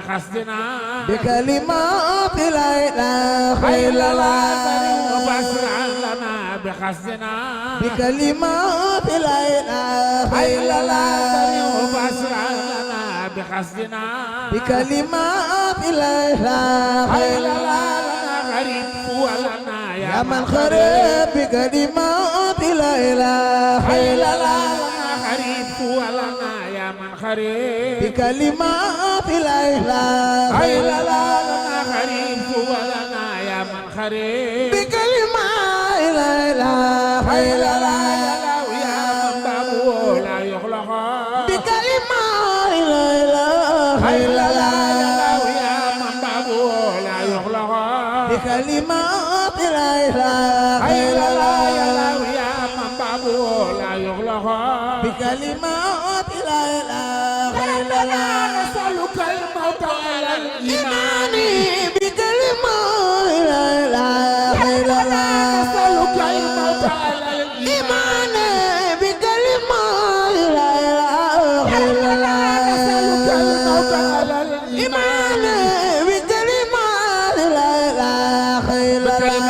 بقصدنا بكلمات لا إله إلا الله وبشرا لنا بقصدنا بكلمات لا إله إلا الله وبشرا لنا بقصدنا بكلمات لا إله إلا الله غريب ولنا يا من خرب بكلمات لا إله إلا الله غريب ولنا يا من خريب بكلمات لا إله إلا الله غريب ولنا يا من خريب بكلمات لا إله إلا الله يا من بابه لا يخلق بكلمات لا إله إلا الله يا من بابه لا يخلق بكلمات لا إله إلا الله يا من بابه لا يخلق بكلمات لا إله إلا الله نسألك الموت على الإيمان بكلمات لا إله إلا الله نسألك الموت على الإيمان بكلمات لا إله إلا الله نسألك الموت على الإيمان بكلمات لا إله إلا الله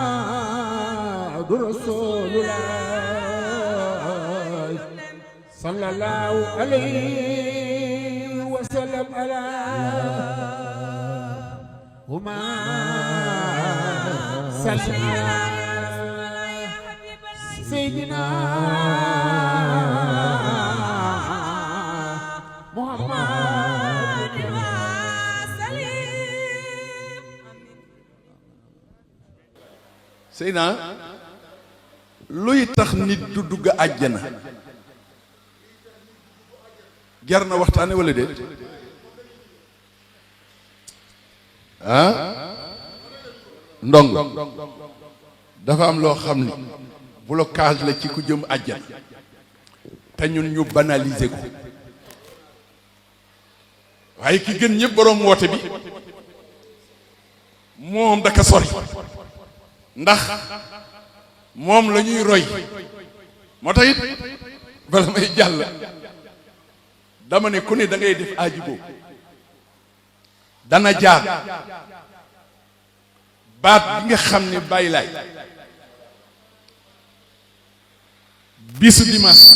محمد رسول الله صلى الله عليه وسلم على هما سيدنا سيدنا محمد Seyna luy tax nit du dugg àjjana jar na waxtaane wala déet ah ndong dafa am loo xam ni blocage la ci ku jëm àjjana te ñun ñu banaliser ko waaye ki gën ñëpp boroom woote bi moom daka sori ndax moom la ñuy roy moo tax it bala may jàll dama ne ku ne da ngay def aajibo dana jaar baat bi nga xam ne bàyyi laay bisu dimanche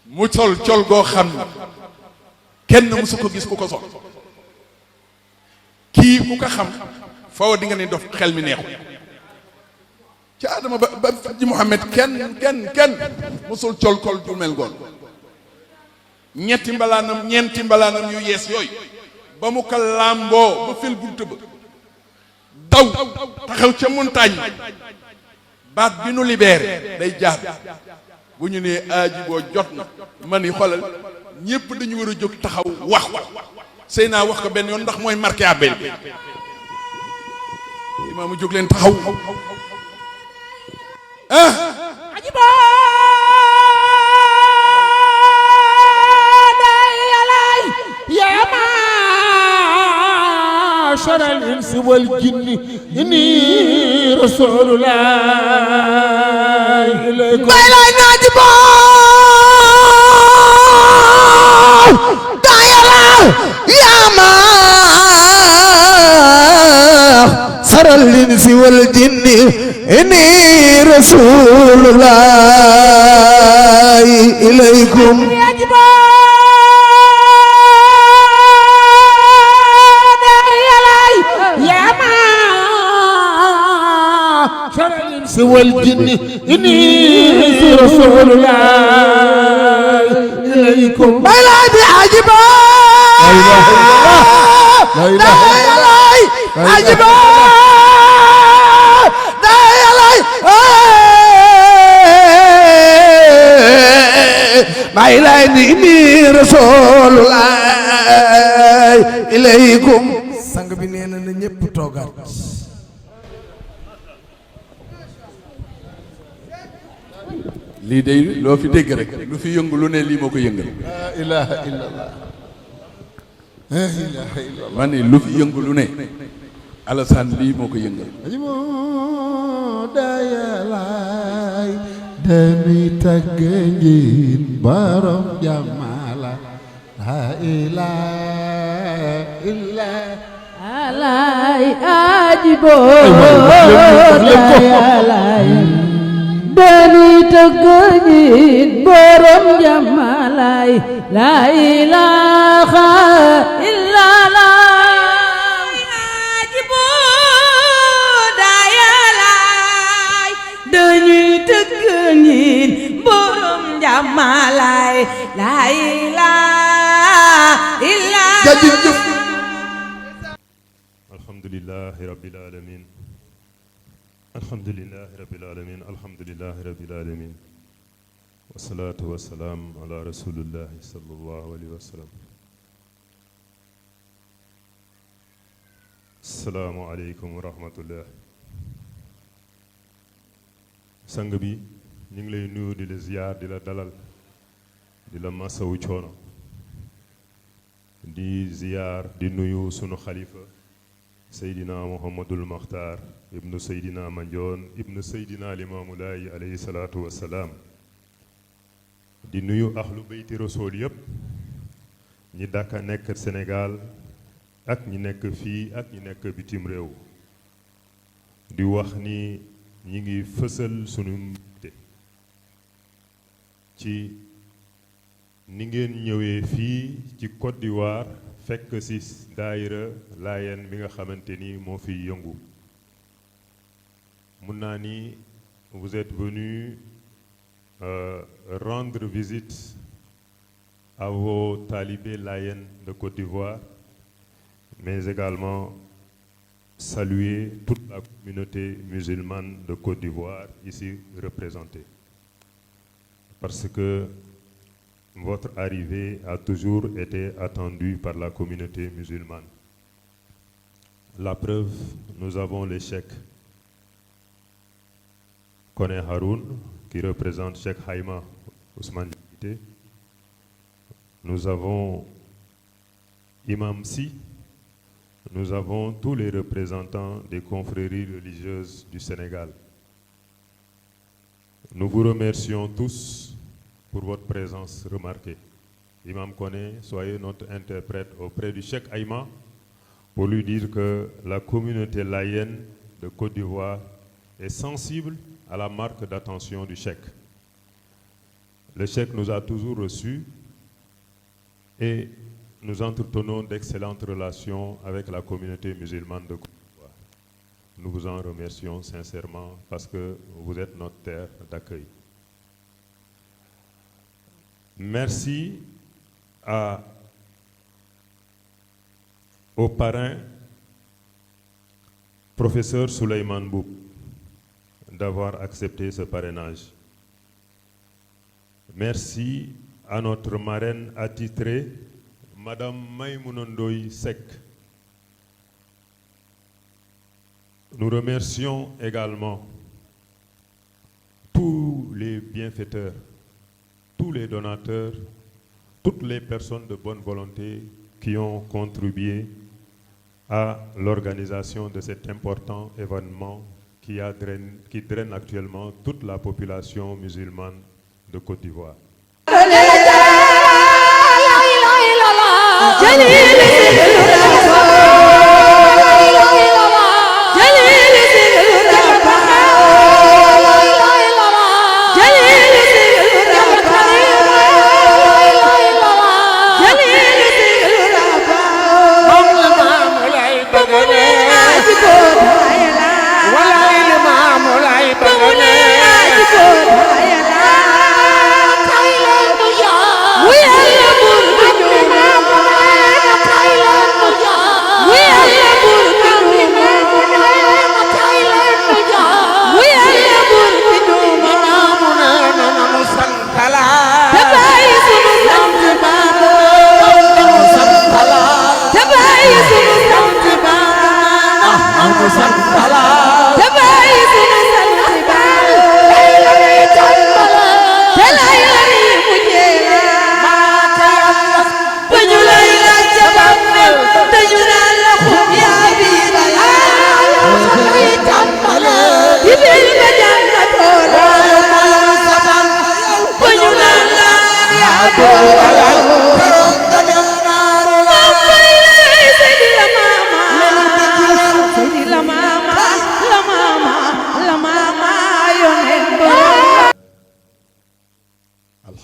mu sol col goo xam ne kenn mësu ko gis ku ko sol kii ku ko xam faw di nga ne dof xel mi neexu ci Adama ba ji Muhammad kenn musul col ju mel goon ñeenti mbalaanam yu yees yooyu ba mu ko làmboo ba fil bunt ba daw taxaw ca montagne baat bi nu libéré day jaar bu ñu nee aaji boo jot na ma ni xoolal ñépp dañu war a jóg taxaw wax Seyna wax ko benn yoon ndax mooy marqué appel bi imaamu jóg leen taxaw ajiba dayalay ya ma'shar al-insi wal jinni inni rasulullah ilaykum baylay najiba dayalay ya ma'shar al-insi wal jinni inni rasulullah ilaykum والجن إني رسول الله إليكم بلاد عجبا لا إله إلا الله عجبا لا إله ما إله إني رسول الله إليكم sang bi nee na ñépp toogaat lii day loo fi dégg rek lu fi yëngu lu ne lii moo ko yëngal. la ilaha illallah la ilaha illallah. ma ne lu fi yëngu lu ne Alassane lii moo ko yëngal. dayalaay dañuy tagg njiin borom jàmmala la ilaha illallah alay ajibo dayalaay dañuy tagg njiin borom jàmmala la ilaha illallah Malay la ilaha illallah. alhamdulillahi rabbil alamin alhamdulillahi rabbil alamin alhamdulillahi rabbil alamin wassalatu wassalam ala rasulillahi sallallahu alayhi wa sallam. Assalamu aleykum wa rahmatullah. sang bi ñu ngi lay nuyu di la ziyaar di la dalal di la masawu coono di ziyaar di nuyu sunu xalifa Seydina Muhammadul Maxtaar ibnu Seydina Mandione ibnu Seydina Limaamu Laay alayhi salaatu wassalaam di nuyu ahlu beyti rasool yépp ñi dàkka nekk Sénégal ak ñi nekk fii ak ñi nekk bitim réew di wax ni ñi ngi fësal sunu mbégte ci ni ngeen ñëwee fii ci Côte d'Ivoire fekk ci daayira Laayeen bi nga xamante ni moo fi yëngu mun naa ni vous êtes venu rendre visite à vos talibés Laayeen de Côte d'Ivoire, mais également saluer toute la communauté musulmane de Côte d'Ivoire ici représentée. Parce que votre arrivée a toujours été attendue par la communauté musulmane. La preuve, nous avons le cheikh Koné Haroun, qui représente Cheikh Haïma Ousmane Diakité. Nous avons Imam Si. Nous avons tous les représentants des confréries religieuses du Sénégal. Nous vous remercions tous pour votre présence remarquée. Imam Koné, soyez notre interprète auprès du Cheikh Haïma pour lui dire que la communauté laïenne de Côte d'Ivoire est sensible à la marque d'attention du Cheikh. Le Cheikh nous a toujours reçus et nous entretenons d'excellentes relations avec la communauté musulmane de Côte d'Ivoire. Nous vous en remercions sincèrement parce que vous êtes notre terre d'accueil. Merci au parrain, professeur Souleymane Boub, d'avoir accepté ce parrainage. Merci à notre marraine attitrée, Madame Maïmouna Ndoye Seck. Nous remercions également tous les bienfaiteurs, tous les donateurs, toutes les personnes de bonne volonté qui ont contribué à l'organisation de cet important événement qui draine actuellement toute la population musulmane de Côte d'Ivoire.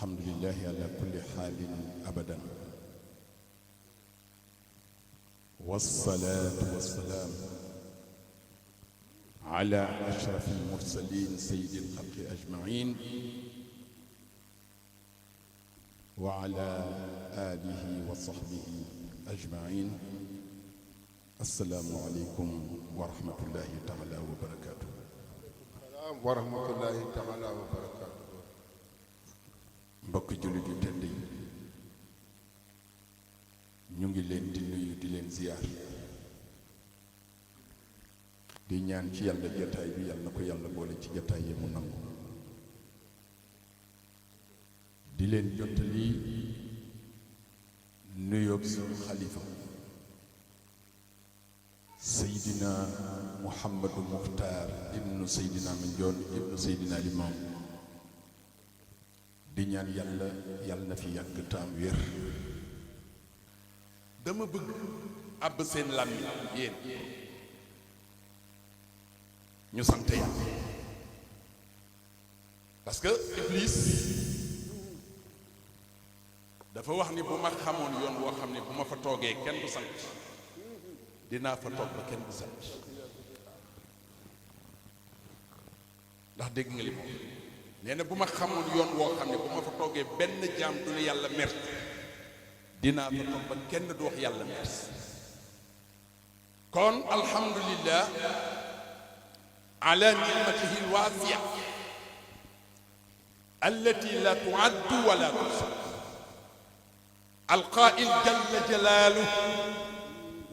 alhamdulillahi ala kulli xaalin abadan wassalaatu wassalaam ala ashrafi almursalin sayyidi alxalqi ajmain wa ala alihi wa sahbihi ajmain assalaamu aleykum wa rahmatullahi taala wa barakatuh wa rahmatullahi taala wa barakatuh mbokk jullit yu tedd yi ñu ngi leen di nuyu di leen ziyaar di ñaan ci yàlla jataay bi yàlla na ko yàlla boole ci jataay yi mu nangu di leen jottali nuyoob suñu xalifa Seydina Mouhamadou Muxtaar ibnu Seydina Mandione ibnu Seydina Limam di ñaan yàlla na fi yàgg taam wér dama bëgg àbb seen làmmiñ yéen ñu sant yàlla parce que Iblis dafa wax ni bu ma xamoon yoon woo xam ne bu ma fa toogee kenn du sant dinaa fa toog ba kenn du sant ndax dégg nga li moom nee na bu ma xamoon yoon woo xam ne bu ma fa toogee benn jaam du la yàlla mer dinaa fa toog ba kenn du wax yàlla mer kon alhamdulillah ala nicmatihi alwaasi'a allati la tu'addu wa la tuhsa alqaa'il jalla jalaaluhu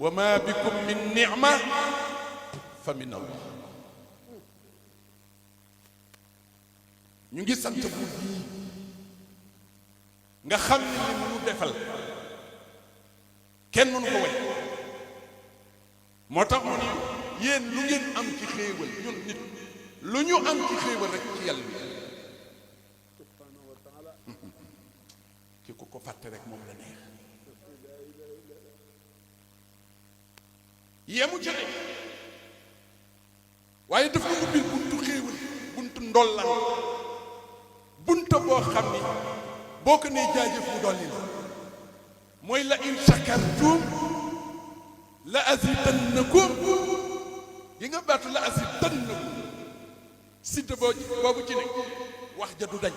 wa ma bikum min nicma fa min allah ñu ngi sant bu bii nga xam ne li mu defal kenn mënu ko way moo tax mu ni yéen lu ngeen am ci xéewal ñun nit lu ñu am ci xéewal rek ci yàlla bi ki ku ko fàtte rek moom la neex yemu ca de waaye daf ko ubbil buntu xéewal buntu ndollan buntu boo xam ni boo ko nee jaajëf mu dolli la mooy la in shakartum la azidannakum yi nga baatu la azidannakum sidda boobu ci nekk wax ja du dañ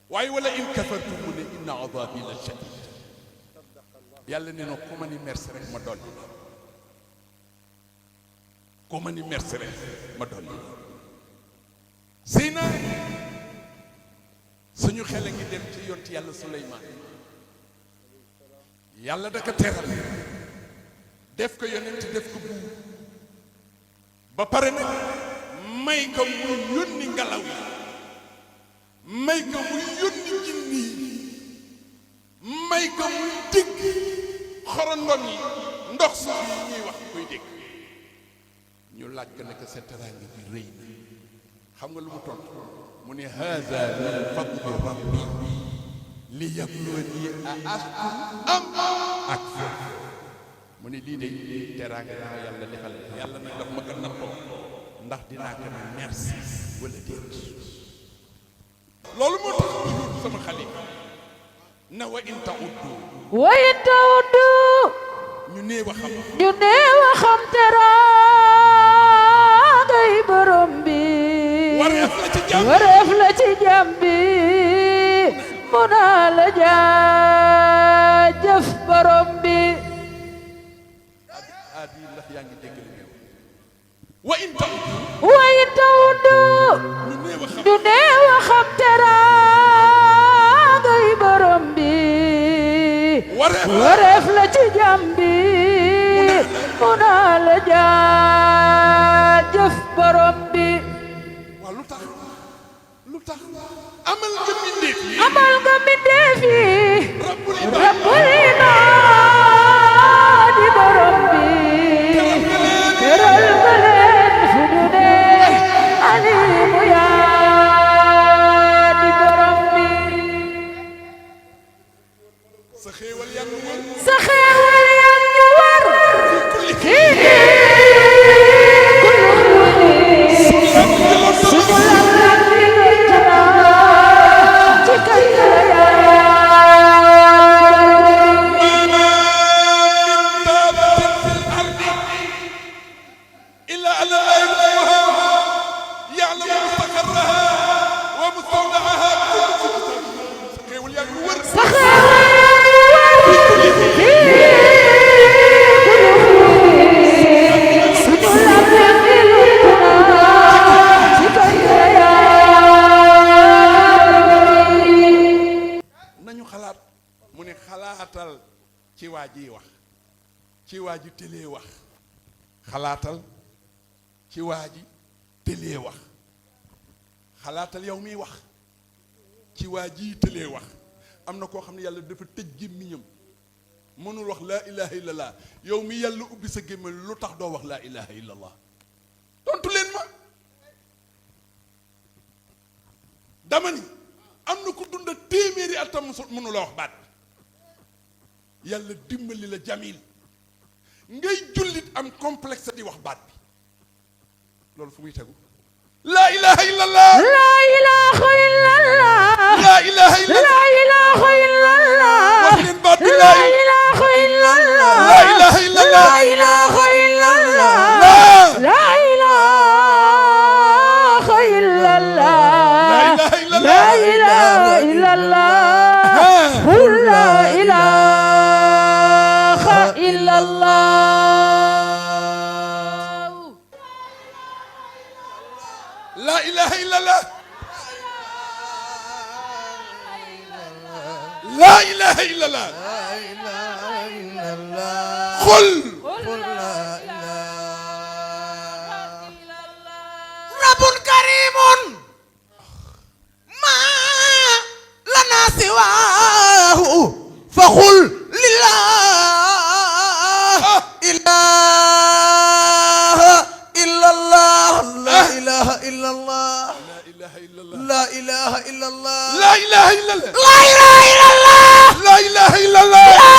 waaye wala in kafartum mu ne inna adabi la shadid yàlla nee na ku ma ni merci rek ma dolli ku ma ni merci rek ma dolli sëy na suñu xel a ngi dem ci yonti yàlla Suleymaan yàlla da ko teral def ko yonent def ko buur ba pare nag may ko muy yónni ngelaw yi may ko muy yónni jinni yi may ko muy dégg xorondom yi ndox suuf yi ñuy wax koy dégg ñu laaj ko ne ko sa teraanga bi rëy na xam nga lu mu tontu mu ne haza min fadli rabbi li yabluwani a ashkur am akfur mu ne lii de teraanga dama yàlla defal yàlla nag daf ma ko nattoo ndax dinaa ko ne merci wala déet loolu moo tax toujours sama xalifa na wa in ta'uddu ñu néew a xam teraangay borom bi wareef la ci jàmm bi mu naa la jaajëf borom bi aadi ndax yaa ngi dégg li wa in ta'uddu ñu néew a xam teraangay borom bi wareef la ci jàmm bi mu naa la jaajëf borom bi waaw lu tax amal nga mbindeef yi rabbul ibaadi borom bi teral nga leen fu ñu ne alimu yaa di borom bi sa xéewal yaa ngi wër suñu lam ci waa jiy wax ci waa ji tëlee wax xalaatal ci waa ji tëlee wax xalaatal yow miy wax ci waa ji tëlee wax am na koo xam ne yàlla dafa tëj gémmiñam mënul wax laa ilaha illallah yow mi yàlla ubbi sa gémmiñ lu tax doo wax laa ilaha illallah tontu leen ma dama ni am na ku dunda téeméeri atam mënu la wax baat bi yàlla dimbali la jamil ngay jullit am complexe di wax baat bi loolu fu muy tegu laa ilaha illallah laa ilaha illallah laa ilaha illallah laa ilaha illallah wax leen baat bi laa ilaha illallah laa ilaha illallah laa ilaha illallah laa ilaha illallah laa ilaha illallah qul laa ilaha illallah laa ilaha illallah laa ilaha illallah qul rabbun karimun ma lana siwaahu faqul lillah ilaha illallah la ilaha illallah la ilaha illallah laa ilaha illallah la ilaha illallah laa ilaha illallah la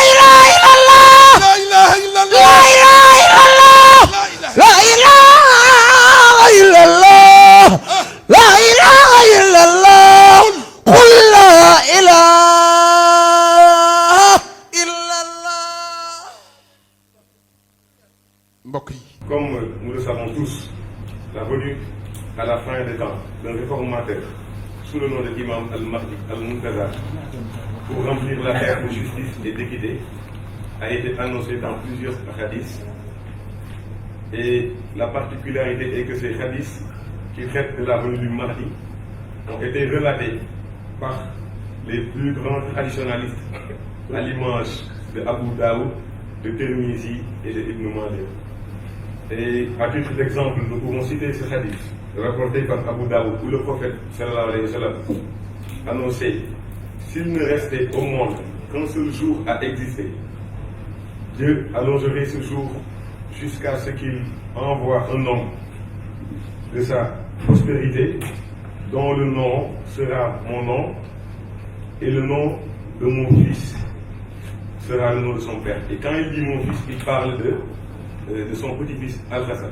ilaha illallah laa ilaha illallah la ilaha illallah laa ilaha la ilaha illallah qul la ilaha illallah. mbokk yi Comme nous le savons tous, la venue à la fin des temps d'un réformateur sous le nom de l'imam al-Mahdi al-Muntazar pour remplir la terre de justice et d'équité a été annoncée dans plusieurs hadiths. Et la particularité est que ces hadiths qui traitent de la venue du Mahdi ont été relatés par les plus grands traditionalistes à l'image de Abu Daoud, de Tirmizi et de Ibn Majah. Et à titre d'exemple, nous pouvons citer ce hadith rapporté par Abu Daoud où le prophète sallallahu alayhi wa sallam annonçait: s'il ne restait au monde qu'un seul jour à exister, Dieu allongerait ce jour jusqu'à ce qu'il envoie un homme de sa postérité dont le nom sera mon nom et le nom de mon fils sera le nom de son père. Et quand il dit mon fils, il parle de son petit-fils Al-Hassan.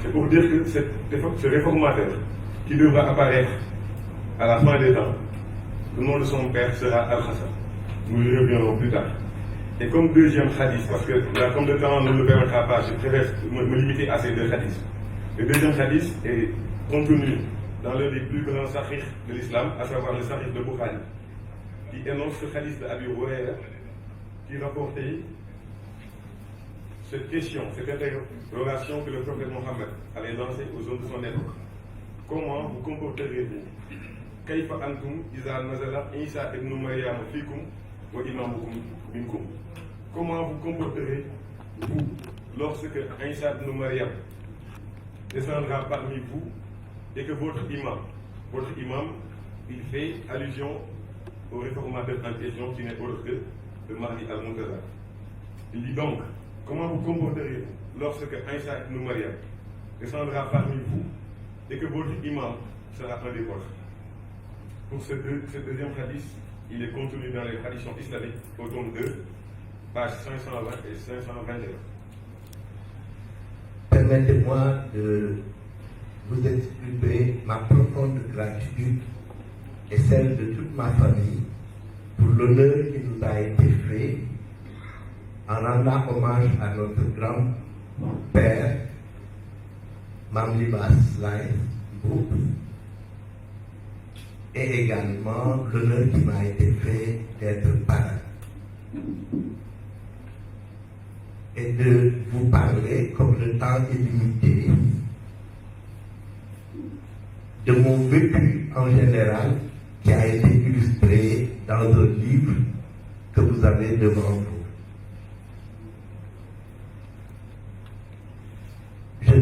C'est pour dire que ce réformateur qui devra apparaître à la fin des temps, le nom de son père sera Al-Hassan. Nous y reviendrons plus tard. Et comme deuxième hadith, parce que là, comme le temps ne le permettra pas, je préfère me limiter à ces deux hadiths. Le deuxième hadith est contenu dans l'un des plus grands sahih de l'islam, à savoir le sahih de Bukhari, qui énonce ce hadith de Abi Huraira, qui rapportait cette question, cette interrogation que le prophète Mohammed avait lancée aux hommes de son époque. Comment vous comporterez-vous? Kayfa antum iza nazala Isa ibn Maryam fikum wa imamukum minkum. Comment vous comporterez-vous lorsque Isa ibn Maryam descendra parmi vous et que votre imam, il fait allusion au réformateur en question qui n'est autre que le Mahdi al-Muntazar. Il dit donc: comment vous comporterez-vous lorsque Isa ibn Maryam descendra parmi vous et que votre imam sera un des vôtres? Pour ce deuxième hadith, il est contenu dans les traditions islamiques au tome 2, pages 520 et 521. Permettez-moi de vous exprimer ma profonde gratitude et celle de toute ma famille pour l'honneur qui nous a été fait en rendant hommage à notre grand-père, Mamlimas Lai Mboup, et également l'honneur qui m'a été fait d'être parrain. Et de vous parler, comme le temps est limité, de mon vécu en général qui a été illustré dans un livre que vous avez devant vous.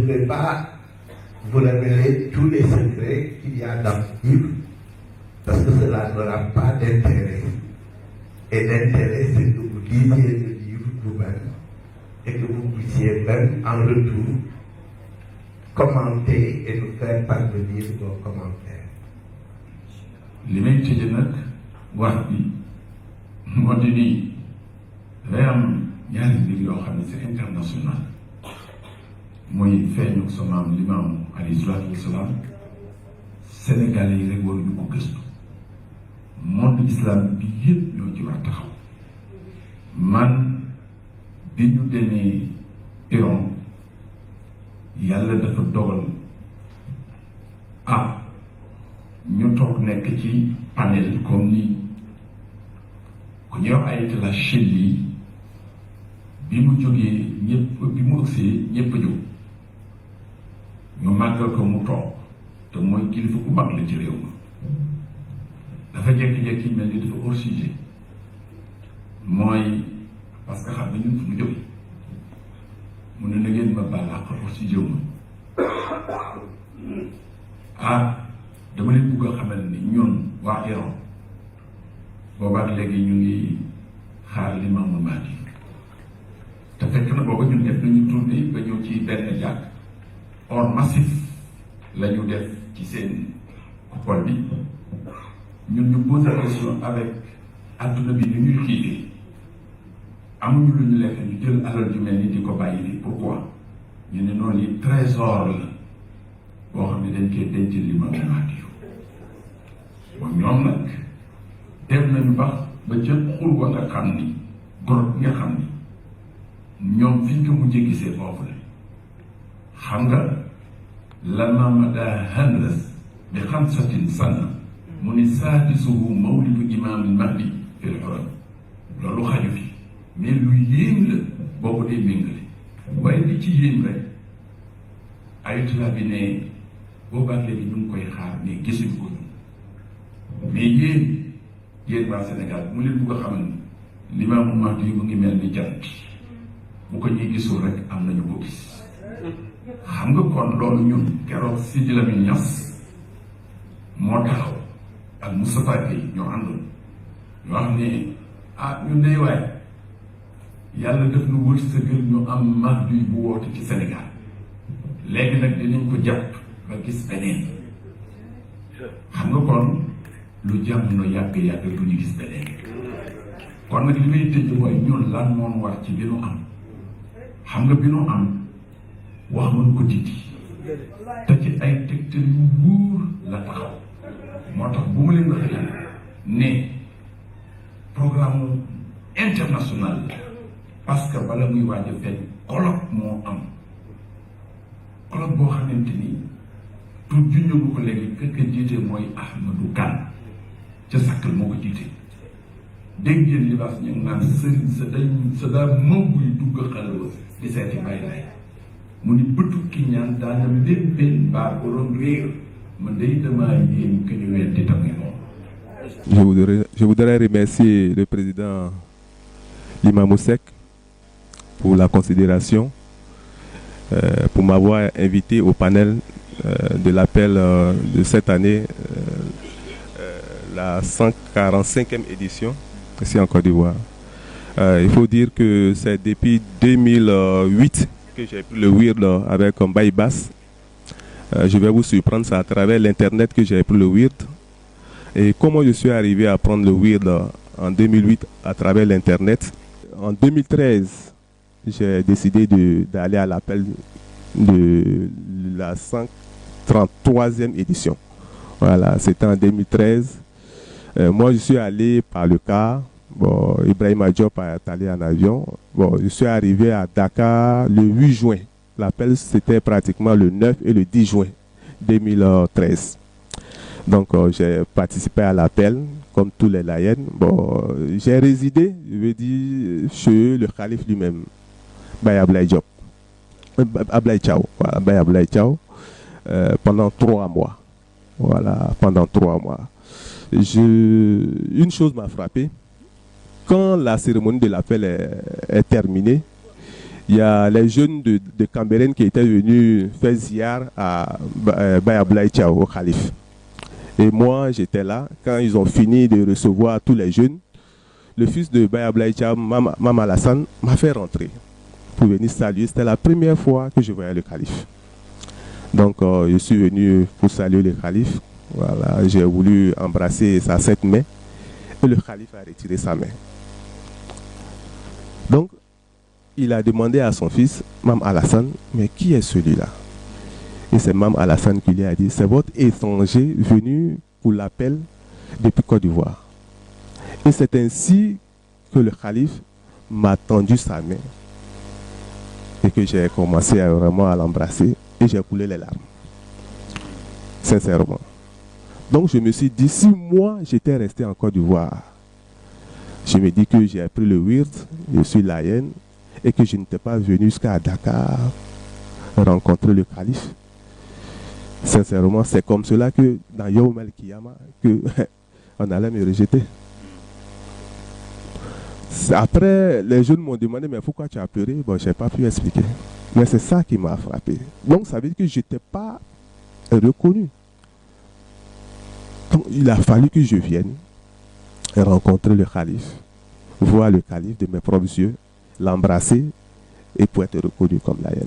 vais pas vous révéler tous les secrets qu'il y a dans ce livre, parce que cela n'aura pas d'intérêt. Et l'intérêt, c'est que vous lisiez le livre vous-même et que vous puissiez même en retour commenter et nous faire parvenir vos commentaires. li may tëje nag wax bi moo di nii dafay am ñaari mbir yoo xam ne c'est international muy feeñu sa maam Limaamu alayhi salaatu wasalaam Sénégalais yi rek waruñu ko gëstu monde islam bi yëpp ñoo ci war a taxaw man bi ñu demee Iran yàlla dafa dogal ñu toog nekk ci panel comme ni ku ñëw Ayatollah Chili bi mu jógee ñëpp bi mu ëgsee ñëpp a jóg ñu màggal ko mu toog te mooy kilifa ku mag la ci réew ma dafa jékki-jékki mel ni dafa hors sujet mooy parce que xam na ñun fu mu jóge mu ne na ngeen ma baal àq hors sujet ma dama leen bëgg a xamal ni ñun waa Iran boobaak léegi ñu ngi xaar Limaamu Mahdi te fekk na booba ñun def nañu tournée ba ñëw ci benn jàkk or massif la ñu def ci seen coupole bi ñun ñu posé question avec adduna bi ni ñuy xiifee amuñu lu ñu lekk ñu jël alal ju mel ni di ko bàyyi nii pourquoi ñu ne noonu yi trésor la boo xam ne dañ koy denc Limaamu Mahdi moom ñoom nag dem nañu ba ca xur wa nga xam ni gorot nga xam ni ñoom fi ñu ko mujjee gisee foofu la xam nga la mamada hanras bi xamsatin sanna mu ni saadisuhu mawlidu imaamil mahdi fil xuram loolu xaju fi mais lu yéem la boo ko dee méngale waaye li ci yéem rek Ayatollah bi ne boobaak léegi ñu ngi koy xaar mais gisuñu ko mais yéen waa Sénégal mu leen bugg a xamal ni Limaamu Mahdi yi mu ngi mel ni jant bu ko ñuy gisul rek am nañu ko gis xam nga kon loolu ñun keroog Sidi Lamine Niass moo taxaw ak Moustapha Gueye ñoo àndoon ñoo xam ne ñun day waaye yàlla def nu wërsëgal ñu am Mahdi bu woote ci Sénégal léegi nag dinañ ko jàpp ba gis beneen xam nga kon lu jamono yàgg-yàgg du ñu gis beneen kon nag li may tëj mooy ñun lan moom war ci bi nu am xam nga bi nu am wax mënu ko dindi te ci ay tegtal yu wóor la taxaw moo tax bu ma leen waxee ne programme international la parce que bala muy waaj a feeñ colloque moo am colloque boo xamante ni tout junñagu ko léegi kër jiite mooy Ahmadou Kane ca Sakkal moo ko jiite dégg ngeen libaas ñu ngi naan sëriñ sa daa mënguy dugg xalwa di seeti bàyyi lay mu ni bëtu ki ñaan daana léppeen baa ko doon réer man day damaa yéen que ñu weddi tamit moom. Je voudrais remercier le président Limamou Seck pour la considération, pour m'avoir invité au panel de l'appel de cette année, la 145e édition ici en Côte d'Ivoire. Il faut dire que c'est depuis 2008 que j'ai pris le wird avec Mbaye Bass. Je vais vous surprendre, c'est à travers l'internet que j'ai pris le wird. Et comment je suis arrivé à prendre le wird en 2008 à travers l'internet. En 2013, j'ai décidé d'aller à l'appel de la 133e édition. Voilà, c'était en 2013. Moi, je suis allé par le car. Bon, Ibrahima Diop est allé en avion. Bon, je suis arrivé à Dakar le 8 juin. L'appel, c'était pratiquement le 9 et le 10 juin 2013. Donc, j'ai participé à l'appel, comme tous les Layènes. Bon, j'ai résidé, je veux dire, chez le calife lui-même, Baye Ablaye Diop. Ablaye Thiaw, voilà, Baye Ablaye Thiaw, pendant 3 mois. Voilà, pendant 3 mois. Une chose m'a frappé. Quand la cérémonie de l'appel est terminée, Il y a les jeunes de Cambérène qui étaient venus faire ziar à Bayablaï Tchao, au calife. Et moi, j'étais là. Quand ils ont fini de recevoir tous les jeunes, le fils de Bayablaï Tchao, Mam Alassane, m'a fait rentrer pour venir saluer. C'était la première fois que je voyais le calife. Donc, je suis venu pour saluer le calife. Voilà, j'ai voulu embrasser sa sainte main et le calife a retiré sa main. Donc, il a demandé à son fils, Mam Alassane, mais qui est celui-là? Et c'est Mam Alassane qui lui a dit, c'est votre étranger venu pour l'appel depuis Côte d'Ivoire. Et c'est ainsi que le calife m'a tendu sa main et que j'ai commencé vraiment à l'embrasser et j'ai coulé les larmes. Sincèrement. Donc je me suis dit, si moi j'étais resté en Côte d'Ivoire, je me dis que j'ai pris le wird, je suis laïen, et que je n'étais pas venu jusqu'à Dakar rencontrer le calife. Sincèrement, c'est comme cela que dans Yawm al-Kiyama, on allait me rejeter. Après, les jeunes m'ont demandé, mais pourquoi tu as pleuré? Bon, je n'ai pas pu expliquer. Mais c'est ça qui m'a frappé. Donc ça veut dire que je n'étais pas reconnu. Donc il a fallu que je vienne rencontrer le calife, voir le calife de mes propres yeux, l'embrasser et pour être reconnu comme laïen.